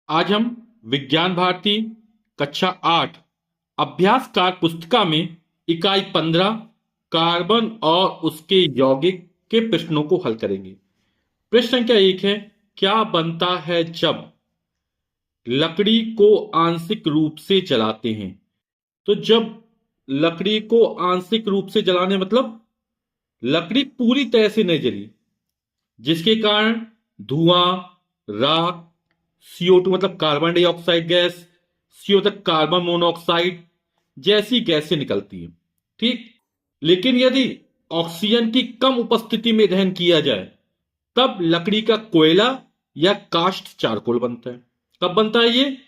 आज हम विज्ञान भारती कक्षा 8 अभ्यासकार पुस्तिका में इकाई 15 कार्बन और उसके यौगिक के प्रश्नों को हल करेंगे। प्रश्न संख्या 1 है, क्या बनता है जब लकड़ी को आंशिक रूप से जलाते हैं? तो जब लकड़ी को आंशिक रूप से जलाने मतलब लकड़ी पूरी तरह से नहीं जली, जिसके कारण धुआं, राख, CO2 मतलब कार्बन डाइऑक्साइड गैस, CO तक कार्बन मोनोऑक्साइड जैसी गैसें निकलती हैं। ठीक, लेकिन यदि ऑक्सीजन की कम उपस्थिति में दहन किया जाए तब लकड़ी का कोयला या काष्ठ चारकोल बनता है। कब बनता है ये?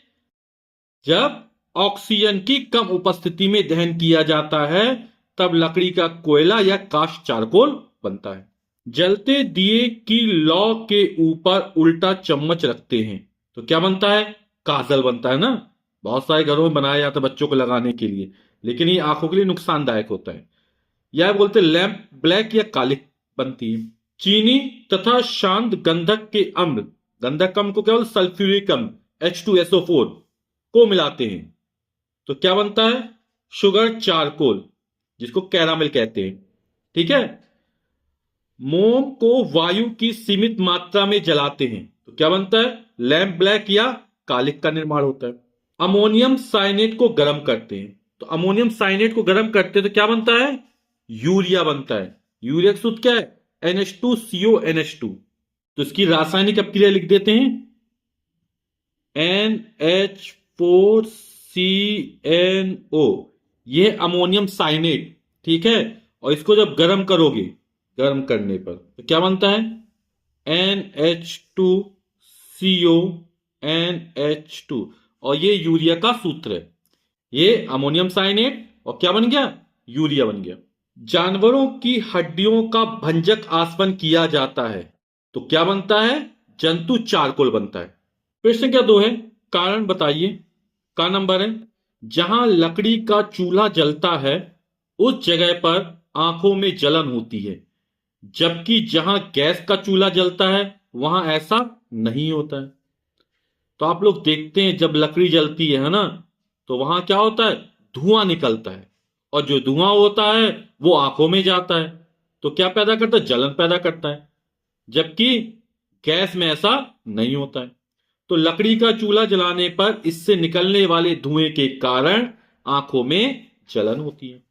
जब ऑक्सीजन की कम उपस्थिति में दहन किया जाता है तब लकड़ी का कोयला या काष्ठ चारकोल बनता है। जलते दिए की लौ के ऊपर उल्टा चम्मच रखते हैं तो क्या बनता है? काजल बनता है ना। बहुत सारे घरों में बनाया जाता है बच्चों को लगाने के लिए, लेकिन ये आंखों के लिए नुकसानदायक होता है। यह बोलते लैंप ब्लैक या कालिक बनती है। चीनी तथा शांत गंधक के अम्ल, गंधक अम्ल को केवल सल्फ्यूरिक अम्ल H2SO4 को मिलाते हैं तो क्या बनता है? शुगर चारकोल, जिसको कैरामिल कहते हैं। ठीक है। मोम को वायु की सीमित मात्रा में जलाते हैं तो क्या बनता है? लैंप ब्लैक या कालिक का निर्माण होता है। अमोनियम साइनेट को गर्म करते हैं तो अमोनियम साइनेट को गर्म करते हैं तो क्या बनता है? यूरिया बनता है। यूरिया का सूत्र क्या है? NH2CONH2। तो इसकी रासायनिक अपक्रिया लिख देते हैं, NH4CNO। यह अमोनियम साइनेट, ठीक है। और इसको जब गर्म करोगे, गर्म करने पर तो क्या बनता है? NH2CONH2। और ये यूरिया का सूत्र है। ये अमोनियम साइनेट और क्या बन गया? यूरिया बन गया। जानवरों की हड्डियों का भंजक आसवन किया जाता है तो क्या बनता है? जंतु चारकोल बनता है। प्रश्न क्या 2 है, कारण बताइए। का नंबर है, जहां लकड़ी का चूल्हा जलता है उस जगह पर आंखों में जलन होती है, जबकि जहां गैस का चूल्हा जलता है वहां ऐसा नहीं होता है। तो आप लोग देखते हैं जब लकड़ी जलती है ना, तो वहां क्या होता है? धुआं निकलता है, और जो धुआं होता है वो आंखों में जाता है तो क्या पैदा करता है? जलन पैदा करता है। जबकि गैस में ऐसा नहीं होता है। तो लकड़ी का चूल्हा जलाने पर इससे निकलने वाले धुएं के कारण आंखों में जलन होती है।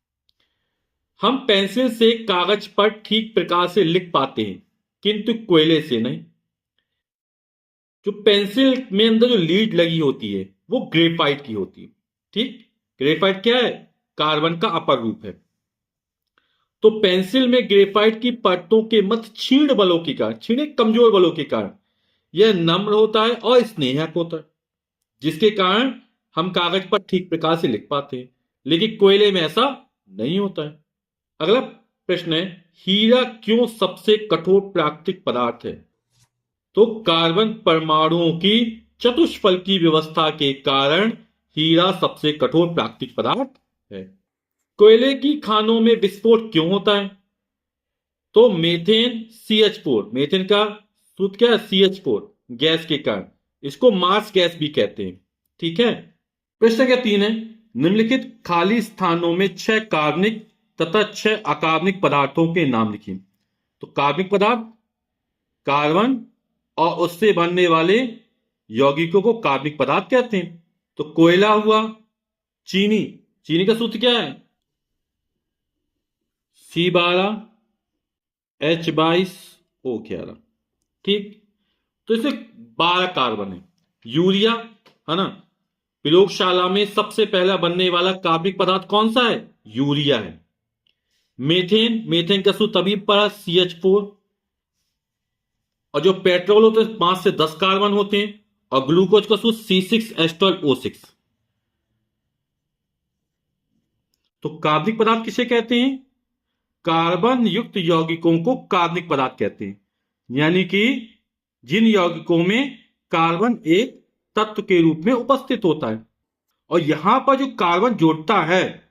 हम पेंसिल से कागज पर ठीक प्रकार से लिख पाते हैं, किंतु कोयले से नहीं। जो पेंसिल में अंदर जो लीड लगी होती है वो ग्रेफाइट की होती है। ठीक, ग्रेफाइट क्या है? कार्बन का अपर रूप है। तो पेंसिल में ग्रेफाइट की परतों के मध्य क्षीण बलों के कारण, क्षीण कमजोर बलों के कारण यह नम्र होता है और स्नेहक होता है, जिसके कारण हम कागज पर ठीक प्रकार से लिख पाते हैं। लेकिन कोयले में ऐसा नहीं होता है। अगला प्रश्न है, हीरा क्यों सबसे कठोर प्राकृतिक पदार्थ है? तो कार्बन परमाणुओं की चतुष्फल की व्यवस्था के कारण हीरा सबसे कठोर प्राकृतिक पदार्थ है। कोयले की खानों में विस्फोट क्यों होता है? तो मेथेन CH4, मेथेन का सूत्र क्या है? CH4 गैस के कारण। इसको मार्स गैस भी कहते हैं। ठीक है। प्रश्न क्या 3 है, निम्नलिखित खाली स्थानों में 6 कार्बनिक तथा 6 अकार्बनिक पदार्थों के नाम लिखिए। तो कार्बनिक पदार्थ कार्बन और उससे बनने वाले यौगिकों को कार्बनिक पदार्थ कहते हैं। तो कोयला हुआ, चीनी, चीनी का सूत्र क्या है? C12H22O11। ठीक, तो इसमें 12 कार्बन है। यूरिया है ना, प्रयोगशाला में सबसे पहला बनने वाला कार्बनिक पदार्थ कौन सा है? यूरिया है। मेथेन, मेथेन का सूत्र तभी पड़ा CH4। और जो पेट्रोल होते हैं 5 से 10 कार्बन होते हैं। और ग्लूकोज का सूत्र C6H12O6। तो कार्बनिक पदार्थ किसे कहते हैं? कार्बन युक्त यौगिकों को कार्बनिक पदार्थ कहते हैं। यानी कि जिन यौगिकों में कार्बन एक तत्व के रूप में उपस्थित होता है। और यहां पर जो कार्बन जोड़ता है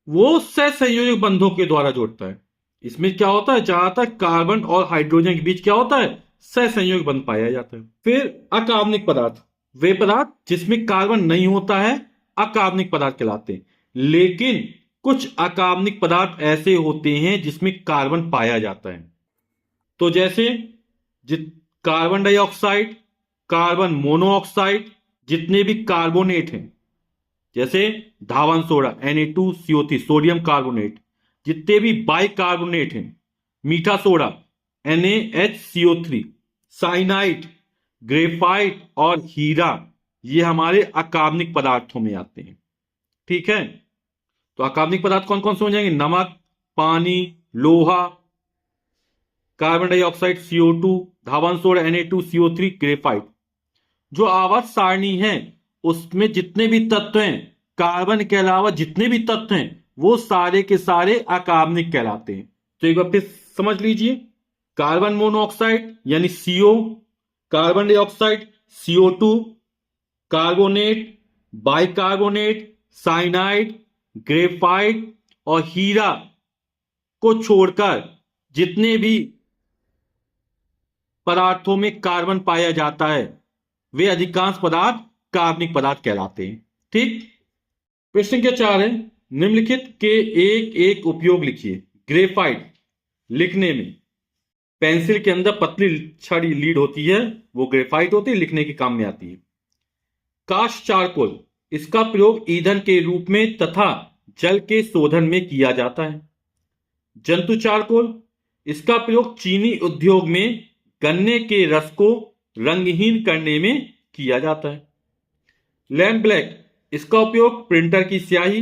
वो सहसंयोजक बंधों के द्वारा जोड़ता है। इसमें क्या होता है? ज्यादातर कार्बन और हाइड्रोजन के बीच क्या होता है? सहसंयोजक बंध पाया जाता है। फिर अकार्बनिक पदार्थ, वे पदार्थ जिसमें कार्बन नहीं होता है अकार्बनिक पदार्थ कहलाते हैं। लेकिन कुछ अकार्बनिक पदार्थ ऐसे होते हैं जिसमें कार्बन पाया जाता है। तो जैसे जित कार्बन डाइऑक्साइड, कार्बन मोनोऑक्साइड, जितने भी कार्बोनेट हैं, जैसे धावन सोडा Na2CO3 सोडियम कार्बोनेट, जितने भी बाइकार्बोनेट हैं, मीठा सोडा NaHCO3, साइनाइड, ग्रेफाइट और हीरा, ये हमारे अकार्बनिक पदार्थों में आते हैं। ठीक है, तो अकार्बनिक पदार्थ कौन कौन से हो जाएंगे? नमक, पानी, लोहा, कार्बन डाइऑक्साइड CO2, धावन सोडा Na2CO3, ग्रेफाइट। जो आवर्त सारणी है उसमें जितने भी तत्व हैं, कार्बन के अलावा जितने भी तत्व हैं, वो सारे के सारे अकार्बनिक कहलाते हैं। तो एक बार फिर समझ लीजिए, कार्बन मोनोऑक्साइड यानी CO, carbon dioxide CO2, carbonate, bicarbonate, cyanide, graphite और हीरा को छोड़कर जितने भी पदार्थों में कार्बन पाया जाता है वे अधिकांश पदार्थ कार्बनिक पदार्थ कहलाते हैं। ठीक। प्रश्न क्या 4 है, निम्नलिखित के एक एक उपयोग लिखिए। ग्रेफाइट लिखने में, पेंसिल के अंदर पतली छड़ी लीड होती है, वो ग्रेफाइट होती है, लिखने के काम में आती है। कास्ट चारकोल, इसका प्रयोग ईंधन के रूप में तथा जल के शोधन में किया जाता है। जंतु चारकोल, इसका प्रयोग चीनी उद्योग में गन्ने के रस को रंगहीन करने में किया जाता है। लैम्प ब्लैक, इसका उपयोग प्रिंटर की स्याही,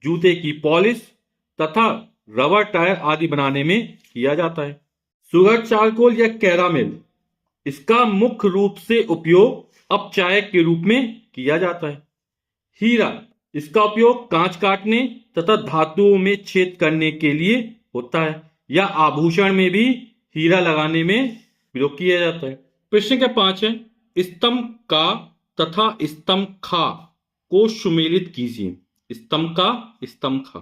जूते की पॉलिश तथा रबर टायर आदि बनाने में किया जाता है। सुगर चारकोल या कैरामेल, इसका मुख्य रूप से उपयोग अपचायक के रूप में किया जाता है। हीरा, इसका उपयोग कांच काटने तथा धातुओं में छेद करने के लिए होता है, या आभूषण में भी हीरा लगाने में प्रयोग किया जाता है। प्रश्न क्या 5 है, स्तंभ का तथा स्तंभ खा को सुमेलित कीजिए। स्तंभ का, स्तंभ खा।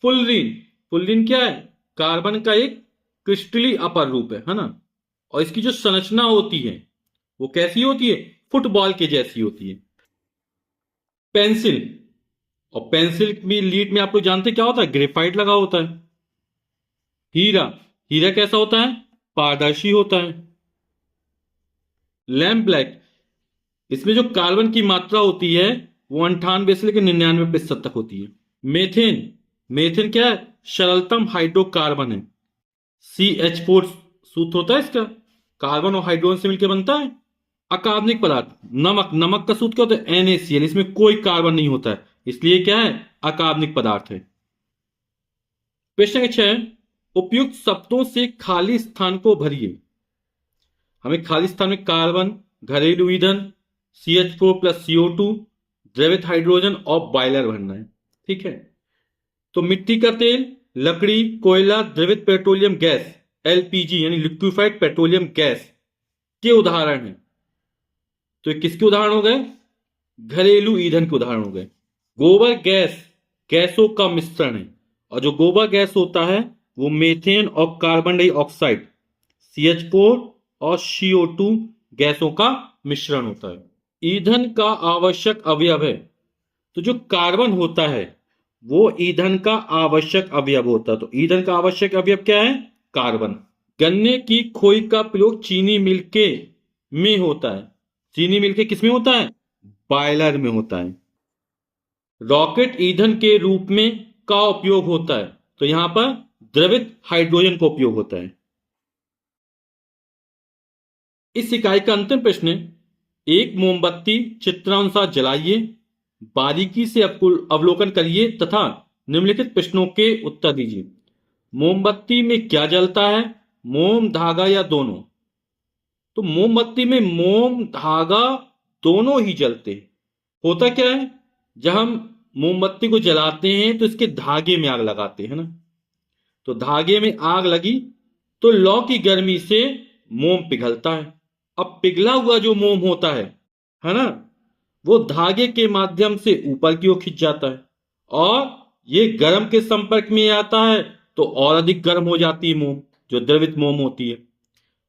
फुल्लिन, फुल्लिन क्या है? कार्बन का एक क्रिस्टली अपर रूप है ना, और इसकी जो संरचना होती है वो कैसी होती है? फुटबॉल के जैसी होती है। पेंसिल, और पेंसिल में लीड में आप लोग जानते क्या होता है? ग्रेफाइट लगा होता है। हीरा, हीरा कैसा होता है? पारदर्शी होता है। लैम्प ब्लैक, इसमें जो कार्बन की मात्रा होती है वो 98 से लेकर 99% तक होती है। मेथेन, मेथेन क्या है? सरलतम हाइड्रोकार्बन है। CH4 सूत्र होता है इसका, कार्बन और हाइड्रोजन से मिलकर बनता है। अकार्बनिक पदार्थ, नमक, नमक का सूत्र क्या होता है? NaCl, इसमें कोई कार्बन नहीं होता है, इसलिए क्या है? अकार्बनिक पदार्थ है। प्रश्न 6 है, उपयुक्त शब्दों से खाली स्थान को भरिए। हमें खाली स्थान में कार्बन, घरेलू ईंधन, CH4 प्लस CO2, द्रवित हाइड्रोजन और बॉयलर भरना है। ठीक है, तो मिट्टी का तेल, लकड़ी, कोयला, द्रवित पेट्रोलियम गैस LPG यानी लिक्विफाइड पेट्रोलियम गैस के उदाहरण हैं। तो ये किसके उदाहरण हो गए? घरेलू ईंधन के उदाहरण हो गए। गोबर गैस गैसों का मिश्रण है, और जो गोबर गैस होता है वो मेथेन और कार्बन डाइऑक्साइड CH4 और CO2 गैसों का मिश्रण होता है। ईंधन का आवश्यक अवयव है, तो जो कार्बन होता है वो ईंधन का आवश्यक अवयव होता है। तो ईंधन का आवश्यक अवयव क्या है? कार्बन। गन्ने की खोई का प्रयोग चीनी मिल के में होता है। चीनी मिल के किस में होता है? बॉयलर में होता है। रॉकेट ईंधन के रूप में का उपयोग होता है, तो यहां पर द्रवित हाइड्रोजन का उपयोग होता है। इस इकाई का अंतिम प्रश्न है, एक मोमबत्ती चित्रानुसार जलाइए, बारीकी से अवलोकन करिए तथा निम्नलिखित प्रश्नों के उत्तर दीजिए। मोमबत्ती में क्या जलता है? मोम, धागा या दोनों? तो मोमबत्ती में मोम, धागा दोनों ही जलते हैं। होता क्या है, जब हम मोमबत्ती को जलाते हैं तो इसके धागे में आग लगाते हैं ना, तो धागे में आग लगी तो लौ की गर्मी से मोम पिघलता है। अब पिघला हुआ जो मोम होता है ना, वो धागे के माध्यम से ऊपर की ओर खिंच जाता है, और ये गर्म के संपर्क में आता है तो और अधिक गर्म हो जाती है मोम, जो द्रवित मोम होती है,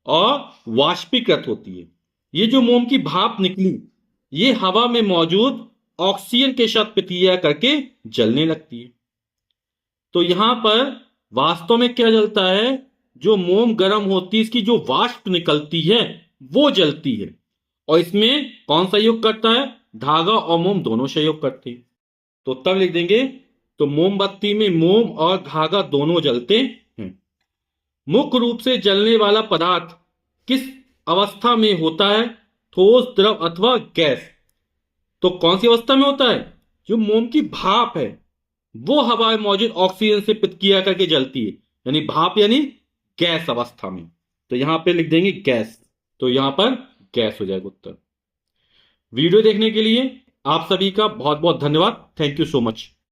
और वाष्पीकृत होती है। ये जो मोम की भाप निकली, ये हवा में मौजूद ऑक्सीजन के साथ प्रतिक्रिया करके जलने लगती है। तो यहां पर वास्तव में क्या जलता है, जो मोम गर्म होती है, इसकी जो वाष्प निकलती है वो जलती है। और इसमें कौन सहयोग करता है, धागा और मोम दोनों सहयोग करते हैं। तो तब लिख देंगे, तो मोमबत्ती में मोम और धागा दोनों जलते हैं। मुख्य रूप से जलने वाला पदार्थ किस अवस्था में होता है, ठोस, द्रव अथवा गैस। तो कौन सी अवस्था में होता है, जो मोम की भाप है वो हवा में मौजूद ऑक्सीजन से प्रतिक्रिया करके जलती है, यानी भाप यानी गैस अवस्था में। तो यहां पे लिख देंगे गैस, तो यहां पर गैस हो जाएगा उत्तर। वीडियो देखने के लिए आप सभी का बहुत बहुत धन्यवाद। Thank you so much.